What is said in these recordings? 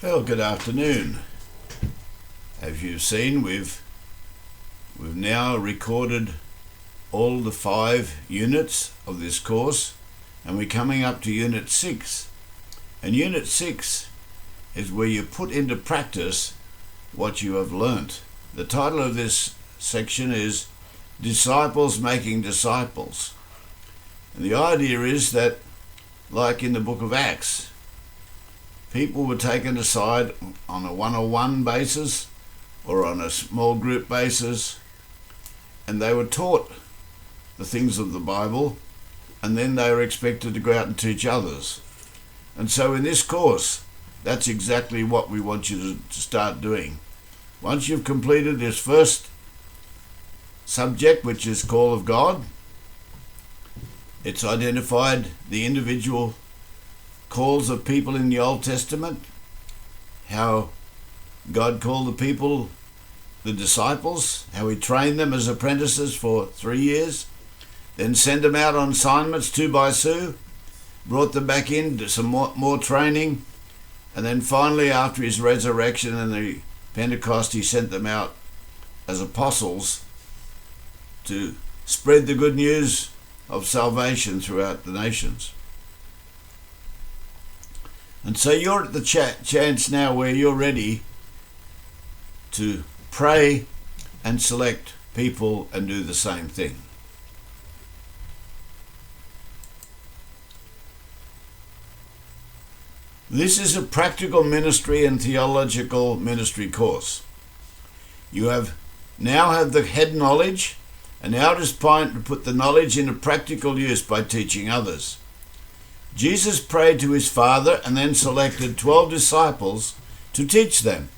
Well, good afternoon. As you've seen, we've now recorded all the 5 units of this course, and we're coming up to Unit 6. And Unit 6 is where you put into practice what you have learnt. The title of this section is Disciples Making Disciples. And the idea is that, like in the book of Acts, people were taken aside on a one-on-one basis or on a small group basis, and they were taught the things of the Bible, and then they were expected to go out and teach others. And so in this course, that's exactly what we want you to start doing. Once you've completed this first subject, which is Call of God, it's identified the individual calls of people in the Old Testament, how God called the people, the disciples, how he trained them as apprentices for 3 years, then sent them out on assignments 2 by 2, brought them back in to some more training, and then finally after his resurrection and the Pentecost, he sent them out as apostles to spread the good news of salvation throughout the nations. And so you're at the chance now where you're ready to pray and select people and do the same thing. This is a practical ministry and theological ministry course. You now have the head knowledge, and now it is time to put the knowledge into practical use by teaching others. Jesus prayed to his Father and then selected 12 disciples to teach them,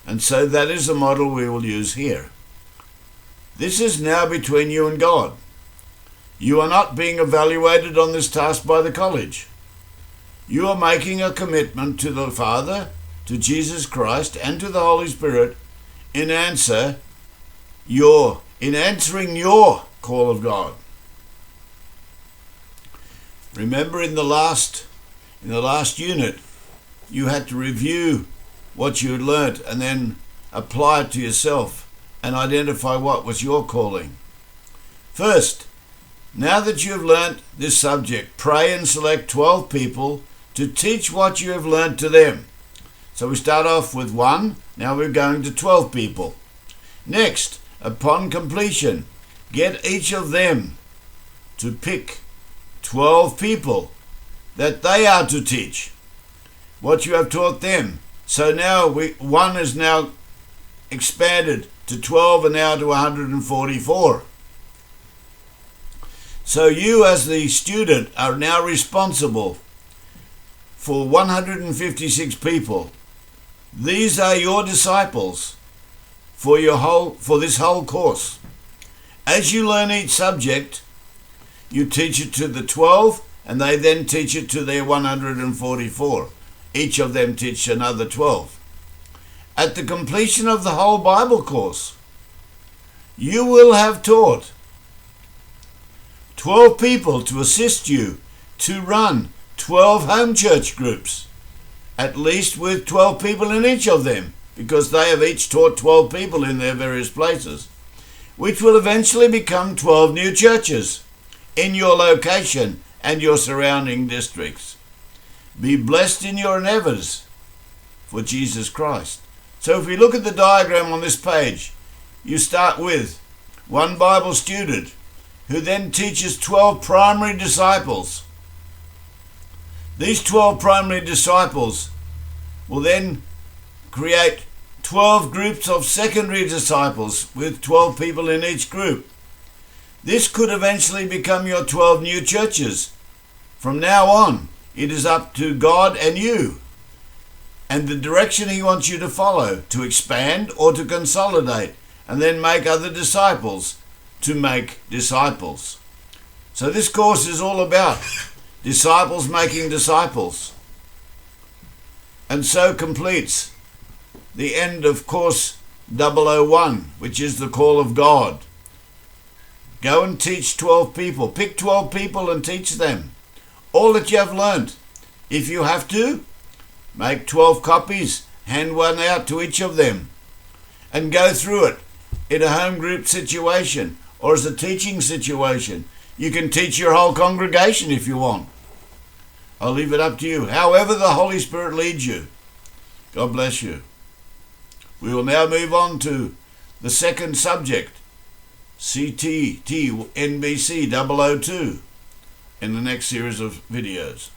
and so that is the model we will use here. This is now between you and God. You are not being evaluated on this task by the college. You are making a commitment to the Father, to Jesus Christ, and to the Holy Spirit in answering your call of God. Remember, in the last unit, you had to review what you had learnt and then apply it to yourself and identify what was your calling. First, now that you have learnt this subject, pray and select 12 people to teach what you have learnt to them. So we start off with 1, now we're going to 12 people. Next, upon completion, get each of them to pick 12 people that they are to teach what you have taught them. So now 1 is now expanded to 12 and now to 144. So you as the student are now responsible for 156 people. These are your disciples for this whole course. As you learn each subject, you teach it to the 12, and they then teach it to their 144. Each of them teach another 12. At the completion of the whole Bible course, you will have taught 12 people to assist you to run 12 home church groups, at least with 12 people in each of them, because they have each taught 12 people in their various places, which will eventually become 12 new churches in your location and your surrounding districts. Be blessed in your endeavors for Jesus Christ. So if we look at the diagram on this page, you start with 1 Bible student who then teaches 12 primary disciples. These 12 primary disciples will then create 12 groups of secondary disciples with 12 people in each group. This could eventually become your 12 new churches. From now on, it is up to God and you, and the direction he wants you to follow, to expand or to consolidate, and then make other disciples to make disciples. So this course is all about disciples making disciples. And so completes the end of course 001, which is the call of God. Go and teach 12 people. Pick 12 people and teach them all that you have learned. If you have to, make 12 copies hand one out to each of them and go through it in a home group situation or as a teaching situation. You can teach your whole congregation if you want. I'll leave it up to you. However the Holy Spirit leads you. God bless you. We will now move on to the second subject, cttnbc 002, in the next series of videos.